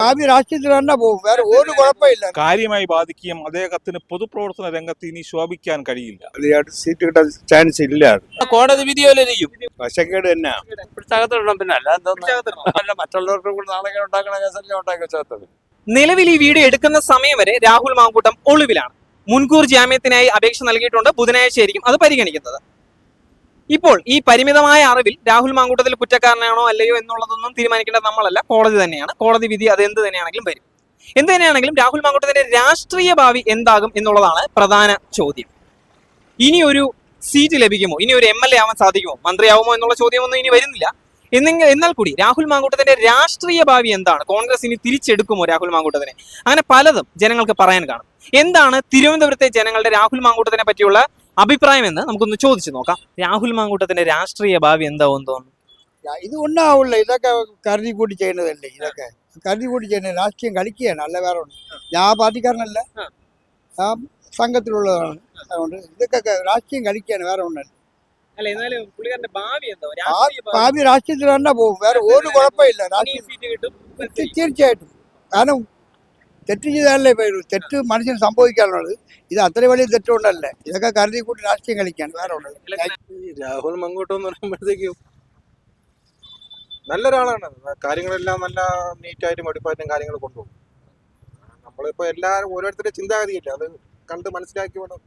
ഭാവി രാഷ്ട്രീയത്തിൽ തന്നെ പോകും, വേറെ ഒരു കുഴപ്പമില്ല. കാര്യമായി ബാധിക്കുകയും അദ്ദേഹത്തിന് പൊതുപ്രവർത്തന രംഗത്ത് ഇനി ശോഭിക്കാൻ കഴിയില്ല. സീറ്റ് കിട്ടാൻ ചാൻസ് ഇല്ല. കോടതി വിധി പോലെ ഇരിക്കും. വശക്കേട് തന്നെ പിടിച്ചകത്തിടണം. പിന്നെ അല്ല മറ്റുള്ളവർക്ക് കൂടെ നാളെ ഉണ്ടാക്കണ കേസല്ലേ ഉണ്ടാക്കി വെച്ചാൽ. നിലവിൽ ഈ വീഡിയോ എടുക്കുന്ന സമയം വരെ രാഹുൽ മാങ്കൂട്ടം ഒളിവിലാണ്. മുൻകൂർ ജാമ്യത്തിനായി അപേക്ഷ നൽകിയിട്ടുണ്ട്. ബുധനാഴ്ചയായിരിക്കും അത് പരിഗണിക്കുന്നത്. ഇപ്പോൾ ഈ പരിമിതമായ അറിവിൽ രാഹുൽ മാങ്കൂട്ടത്തിൽ കുറ്റക്കാരനാണോ അല്ലയോ എന്നുള്ളതൊന്നും തീരുമാനിക്കേണ്ടത് നമ്മളല്ല, കോടതി തന്നെയാണ്. കോടതി വിധി അത് എന്ത് തന്നെയാണെങ്കിലും വരും. എന്ത് തന്നെയാണെങ്കിലും രാഹുൽ മാങ്കൂട്ടത്തിന്റെ രാഷ്ട്രീയ ഭാവി എന്താകും എന്നുള്ളതാണ് പ്രധാന ചോദ്യം. ഇനി ഒരു സീറ്റ് ലഭിക്കുമോ, ഇനി ഒരു MLA ആവാൻ സാധിക്കുമോ, മന്ത്രിയാവുമോ എന്നുള്ള ചോദ്യമൊന്നും ഇനി വരുന്നില്ല. എന്നാൽ കൂടി രാഹുൽ മാങ്കൂട്ടത്തിന്റെ രാഷ്ട്രീയ ഭാവി എന്താണ്, കോൺഗ്രസ് ഇനി തിരിച്ചെടുക്കുമോ രാഹുൽ മാങ്കൂട്ടത്തിനെ, അങ്ങനെ പലതും ജനങ്ങൾക്ക് പറയാൻ കാണും. എന്താണ് തിരുവനന്തപുരത്തെ ജനങ്ങളുടെ രാഹുൽ മാങ്കൂട്ടത്തിനെ പറ്റിയുള്ള അഭിപ്രായം എന്ന് നമുക്കൊന്ന് ചോദിച്ചു നോക്കാം. രാഹുൽ മാങ്കൂട്ടത്തിന്റെ രാഷ്ട്രീയ ഭാവി എന്താവും തോന്നുന്നു? ഇത് ഒന്നാവില്ല. ഇതൊക്കെ കരുതി കൂട്ടി ചെയ്യുന്നതല്ലേ, ഇതൊക്കെ കരുതി കൂട്ടി ചെയ്യുന്നത്. രാഷ്ട്രീയം കളിക്കുകയാണ്, അല്ല വേറെ ഉണ്ട്. ഞാൻ ആ പാർട്ടിക്കാരനല്ല, ആ സംഘത്തിലുള്ളതാണ്. അതുകൊണ്ട് ഇതൊക്കെ രാഷ്ട്രീയം കളിക്കുകയാണ്, വേറെ ഒന്നല്ല. ഭാവി രാഷ്ട്രീയത്തിൽ തന്നെ പോകും, വേറെ ഒരു കുഴപ്പമില്ല. തീർച്ചയായിട്ടും. കാരണം തെറ്റ് ചെയ്താലേ വരൂ. തെറ്റ് മനുഷ്യന് സംഭവിക്കാനുള്ളത്. ഇത് അത്ര വലിയ തെറ്റുകൊണ്ടല്ലേ. ഇതൊക്കെ കരുതി കൂട്ടി രാഷ്ട്രീയം കളിക്കുകയാണ്, വേറെ ഉണ്ടല്ലോ. രാഹുൽ മങ്കൂട്ടം എന്ന് പറയുമ്പോഴത്തേക്കും നല്ലൊരാളാണ്. കാര്യങ്ങളെല്ലാം നല്ല നീറ്റായിട്ടും വെടിപ്പായിട്ടും കാര്യങ്ങൾ കൊണ്ടുപോകും. നമ്മളിപ്പോൾ എല്ലാവരും ഓരോരുത്തരുടെ ചിന്താഗതിയില്ല, അത് കണ്ട് മനസ്സിലാക്കി വേണം.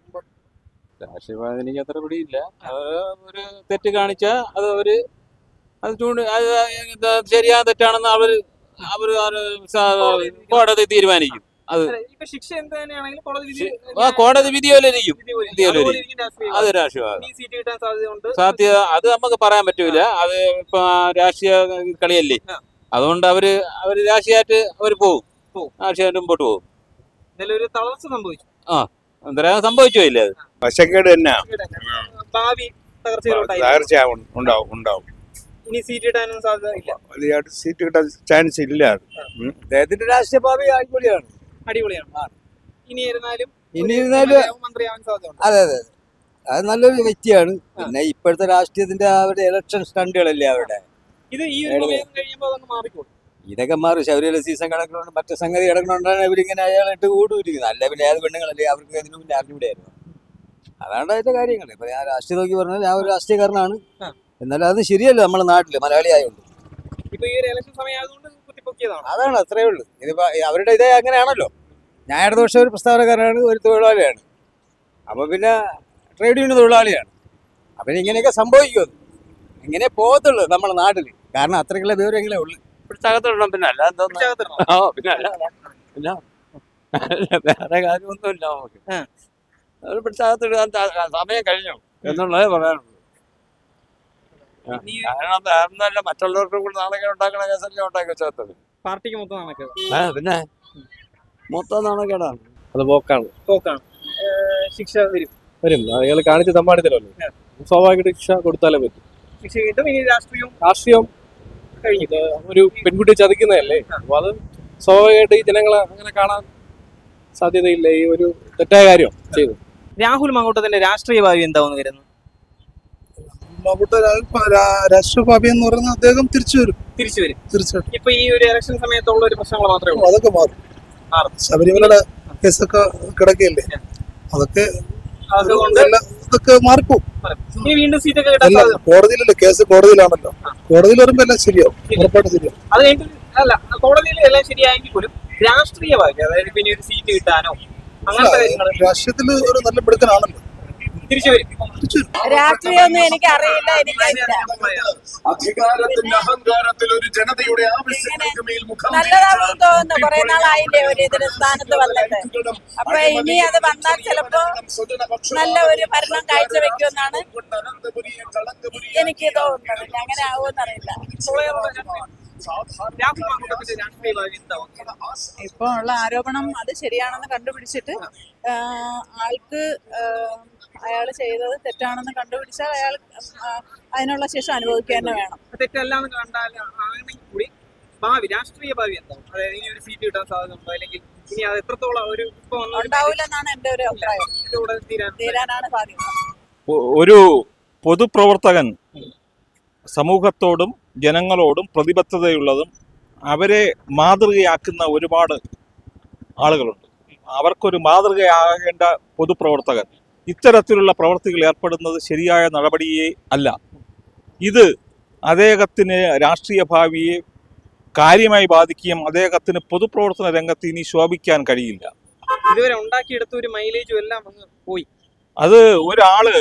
രാഷ്ട്രീയഭാഗം എനിക്ക് അത്ര പിടിയില്ല. അത് ഒരു തെറ്റ് കാണിച്ചാൽ അത് ശരിയാ തെറ്റാണെന്ന് അവര് കോടതി തീരുമാനിക്കും. അത് കോടതി വിധി പോലെ ഇരിക്കും. അത് രാഷ്ട്രീയഭാഗം സാധ്യത അത് നമുക്ക് പറയാൻ പറ്റൂല. അത് ഇപ്പൊ രാഷ്ട്രീയ കളിയല്ലേ, അതുകൊണ്ട് അവര് രാഷ്ട്രീയമായിട്ട് അവര് പോകും, രാഷ്ട്രീയമായിട്ട് മുമ്പോട്ട് പോകും. തളർച്ച സംഭവിച്ചു. എന്താ സംഭവിച്ചില്ല, അത് വശക്കേട് തന്നെ. ഭാവി തീർച്ചയായും ഉണ്ടാവും. ഇനി സീറ്റ് കിട്ടാനും സാധ്യത ഇല്ല. സീറ്റ് കിട്ടാൻ ചാൻസ് ഇല്ല. അദ്ദേഹത്തിന്റെ രാഷ്ട്രീയ ഭാവി അടിപൊളിയാണ്. ഇനി ഇരുന്നാലും മന്ത്രിയാവാൻ സാധ്യത. അതെ, അത് നല്ലൊരു വ്യക്തിയാണ്. പിന്നെ ഇപ്പോഴത്തെ രാഷ്ട്രീയത്തിന്റെ അവരുടെ ഇലക്ഷൻ സ്റ്റണ്ടുകളല്ലേ അവരുടെ. ഇത് ഈ ഒരു കഴിയുമ്പോൾ അതങ്ങ് മാറിക്കോളും. ഇതൊക്കെ മാറും. ശബരിമല സീസൺ കിടക്കണോണ്ട് മറ്റു സംഗതി കിടക്കണോണ്ടാണ് ഇവരിങ്ങനെ അയാളിട്ട് കൂടിയിരിക്കുന്നത്. അല്ല പിന്നെ ഏത് പെണ്ണുങ്ങളല്ലേ അവർക്ക് അതിനു മുന്നേ അറിഞ്ഞൂടെയായിരുന്നു. അതാണ് അതിന്റെ കാര്യങ്ങൾ. ഇപ്പൊ ഞാൻ രാഷ്ട്രീയം നോക്കി പറഞ്ഞാൽ ഞാൻ ഒരു രാഷ്ട്രീയക്കാരനാണ്. എന്നാലും അത് ശരിയല്ല നമ്മുടെ നാട്ടില് മലയാളി ആയതുകൊണ്ട്. അതാണ് അത്രേ ഉള്ളൂ. ഇതിപ്പോ അവരുടെ ഇതേ അങ്ങനെയാണല്ലോ. ഞാൻ ഇടതുപക്ഷ ഒരു പ്രസ്താവനക്കാരനാണ്, ഒരു തൊഴിലാളിയാണ്. അപ്പൊ പിന്നെ ട്രേഡ് യൂണിയൻ തൊഴിലാളിയാണ്. അപ്പൊ ഇങ്ങനെയൊക്കെ സംഭവിക്കും. ഇങ്ങനെ പോകത്തുള്ളൂ നമ്മുടെ നാട്ടില്. കാരണം അത്രയ്ക്കുള്ള വിവരങ്ങളേ ഉള്ളു. പിടിച്ചകത്തിടണം. പിന്നെ അല്ല പിന്നെ വേറെ കാര്യമൊന്നുമില്ല നമുക്ക്. അത് പിടിച്ചകത്തിടാൻ സമയം കഴിഞ്ഞു എന്നുള്ളതേ പറയാനുള്ളൂ. കാരണം മറ്റുള്ളവർക്ക് കൂടെ നാളെ ഉണ്ടാക്കണ കേസല്ലേ ഉണ്ടാക്കി വെച്ചാൽ പാർട്ടിക്ക് മൊത്തം നാണക്കേട്. പിന്നെ മൊത്തം നാണക്കേടാണ്. അത് പോക്കാണ്. ശിക്ഷ വരും. അയാൾ കാണിച്ച തമ്പാടിത്തരല്ലോ, സ്വാഭാവികമായിട്ട് ശിക്ഷ കൊടുത്താലേ പറ്റും. ശിക്ഷ കിട്ടും. ഇനി രാഷ്ട്രീയം കഴിഞ്ഞിട്ട് ഒരു പെൺകുട്ടി ചതിക്കുന്നതല്ലേ, അപ്പൊ അത് സ്വാഭാവികമായിട്ട് ഈ ജനങ്ങളെ അങ്ങനെ കാണാൻ സാധ്യതയില്ല. ഈ ഒരു തെറ്റായ കാര്യം ചെയ്തു. രാഹുൽ മാങ്കൂട്ടത്തിന്റെ രാഷ്ട്രീയ ഭാവി എന്താണെന്ന് വരുന്നു? രാഷ്ട്രീയ ഭാവി എന്ന് പറയുന്നത് അദ്ദേഹം തിരിച്ചു വരും. തീർച്ചയായിട്ടും. ഇപ്പൊ ഈ ഒരു ഇലക്ഷൻ സമയത്തുള്ള ഒരു പ്രശ്നങ്ങൾ മാത്രമേ ഉള്ളൂ. അതൊക്കെ മാറും. ശബരിമലയുടെ കേസൊക്കെ കിടക്കുകയല്ലേ, അതൊക്കെ മാറിപ്പോവും. വീണ്ടും സീറ്റൊക്കെ കിട്ടാൻ കോടതിയിലല്ലേ, കേസ് കോടതിയിലാണല്ലോ. കോടതിയിൽ വരുമ്പോ എല്ലാം ശരിയാവും, ഉറപ്പായിട്ട് ശരിയാവും. അത് അല്ല, കോടതിയിൽ എല്ലാം ശരിയായെങ്കിൽ പോലും രാഷ്ട്രീയ ഭാവി, അതായത് പിന്നെ ഒരു സീറ്റ് കിട്ടാനോ അങ്ങനത്തെ കാര്യങ്ങൾ രാഷ്ട്രീയത്തില് ഒരു നല്ല മിടുക്കനാണല്ലോ. രാഷ്ട്രീയമൊന്നും എനിക്ക് അറിയില്ല. നല്ലതാണെന്ന് തോന്നുന്നു. കുറെ നാളായില്ലേ ഒരു ഇതിന് സ്ഥാനത്ത് വന്നിട്ട്. അപ്പൊ ഇനി അത് വന്നാൽ ചിലപ്പോ നല്ല ഒരു ഭരണം കാഴ്ചവെക്കുമെന്നാണ് എനിക്ക് തോന്നുന്നത്. അങ്ങനെ ആവുമെന്നറിയില്ല. ഇപ്പൊ ഉള്ള ആരോപണം അത് ശരിയാണെന്ന് കണ്ടുപിടിച്ചിട്ട് ആൾക്ക് അയാൾ ചെയ്തത് തെറ്റാണെന്ന് കണ്ടുപിടിച്ചാൽ അയാൾ അതിനുള്ള ശിക്ഷ അനുഭവിക്കുക തന്നെ വേണം. തെറ്റല്ലാന്ന് കണ്ടാലും കൂടി ഭാവി രാഷ്ട്രീയ ഭാവി എന്താവും? അതായത് ഇനി ഒരു സീറ്റ് കിട്ടാൻ സാധ്യത ഉണ്ടോ, അല്ലെങ്കിൽ ഇനി അത് എത്രത്തോളം ഒരു ഉണ്ടാവില്ലെന്നാണ് എന്റെ ഒരു അഭിപ്രായം. തീരാനാണ് സാധ്യത. ഒരു പൊതുപ്രവർത്തകൻ സമൂഹത്തോടും ജനങ്ങളോടും പ്രതിബദ്ധതയുള്ളതും അവരെ മാതൃകയാക്കുന്ന ഒരുപാട് ആളുകളുണ്ട്. അവർക്കൊരു മാതൃകയാകേണ്ട പൊതുപ്രവർത്തകർ ഇത്തരത്തിലുള്ള പ്രവർത്തികൾ ഏർപ്പെടുന്നത് ശരിയായ നടപടിയേ അല്ല. ഇത് അദ്ദേഹത്തിന് രാഷ്ട്രീയ ഭാവിയെ കാര്യമായി ബാധിക്കുകയും അദ്ദേഹത്തിന് പൊതുപ്രവർത്തന രംഗത്ത് ഇനി ശോഭിക്കാൻ കഴിയില്ല. ഇതുവരെ ഉണ്ടാക്കിയെടുത്ത ഒരു മൈലേജും എല്ലാം അങ്ങ് പോയി. അത് ഒരാള്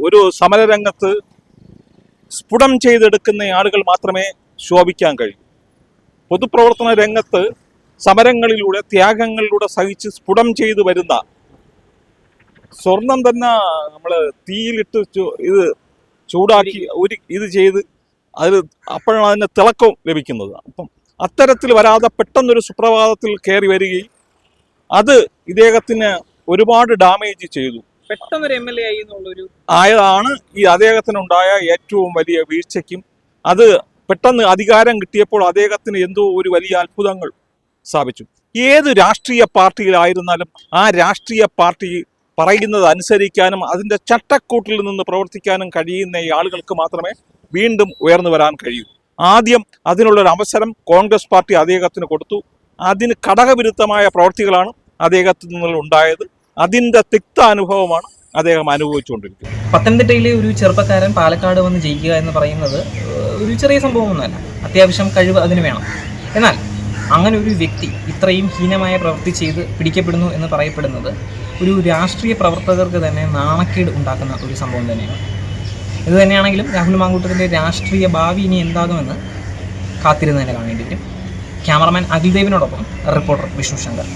ഒരു സമരരംഗത്ത് സ്ഫുടം ചെയ്തെടുക്കുന്ന ആളുകൾ മാത്രമേ ശോഭിക്കാൻ കഴിയൂ. പൊതുപ്രവർത്തന രംഗത്ത് സമരങ്ങളിലൂടെ ത്യാഗങ്ങളിലൂടെ സഹിച്ച് സ്ഫുടം ചെയ്തു വരുന്ന സ്വർണം തന്നെ നമ്മൾ തീയിലിട്ട് ഇത് ചൂടാക്കി ഇത് ചെയ്ത് അപ്പോഴാണ് അതിന് തിളക്കം ലഭിക്കുന്നത്. അപ്പം അത്തരത്തിൽ വരാതെ പെട്ടെന്നൊരു സുപ്രഭാതത്തിൽ കയറി വരികയും അത് ഇദ്ദേഹത്തിന് ഒരുപാട് ഡാമേജ് ചെയ്തു. പെട്ടെന്നൊരു MLA ആയി എന്നുള്ളൊരു ആയതാണ് ഈ അദ്ദേഹത്തിനുണ്ടായ ഏറ്റവും വലിയ വീഴ്ചയ്ക്കും. അത് പെട്ടെന്ന് അധികാരം കിട്ടിയപ്പോൾ അദ്ദേഹത്തിന് എന്തോ ഒരു വലിയ അത്ഭുതങ്ങൾ സ്ഥാപിച്ചു. ഏത് രാഷ്ട്രീയ പാർട്ടിയിലായിരുന്നാലും ആ രാഷ്ട്രീയ പാർട്ടി പറയുന്നത് അനുസരിക്കാനും അതിൻ്റെ ചട്ടക്കൂട്ടിൽ നിന്ന് പ്രവർത്തിക്കാനും കഴിയുന്ന ഈ ആളുകൾക്ക് മാത്രമേ വീണ്ടും ഉയർന്നു വരാൻ കഴിയൂ. ആദ്യം അതിനുള്ളൊരു അവസരം കോൺഗ്രസ് പാർട്ടി അദ്ദേഹത്തിന് കൊടുത്തു. അതിന് ഘടകവിരുദ്ധമായ പ്രവർത്തികളാണ് അദ്ദേഹത്തിൽ നിന്നുള്ള ഉണ്ടായത്. അതിൻ്റെ തിക്ത അനുഭവമാണ് അദ്ദേഹം അനുഭവിച്ചുകൊണ്ടിരിക്കുന്നത്. പത്തനംതിട്ടയിലെ ഒരു ചെറുപ്പക്കാരൻ പാലക്കാട് വന്ന് ജയിക്കുക എന്ന് പറയുന്നത് ഒരു ചെറിയ സംഭവമൊന്നുമല്ല. അത്യാവശ്യം കഴിവ് അതിന് വേണം. എന്നാൽ അങ്ങനെ ഒരു വ്യക്തി ഇത്രയും ഹീനമായ പ്രവൃത്തി ചെയ്ത് പിടിക്കപ്പെടുന്നു എന്ന് പറയപ്പെടുന്നത് ഒരു രാഷ്ട്രീയ പ്രവർത്തകർക്ക് തന്നെ നാണക്കേട് ഉണ്ടാക്കുന്ന ഒരു സംഭവം തന്നെയാണ്. ഇത് തന്നെയാണെങ്കിലും രാഹുൽ മാങ്കൂട്ടത്തിൻ്റെ രാഷ്ട്രീയ ഭാവി ഇനി എന്താകുമെന്ന് കാത്തിരുന്ന് തന്നെ കാണേണ്ടി വരും. ക്യാമറമാൻ അഖിൽ ദേവിനോടൊപ്പം റിപ്പോർട്ടർ വിഷ്ണു ശങ്കർ.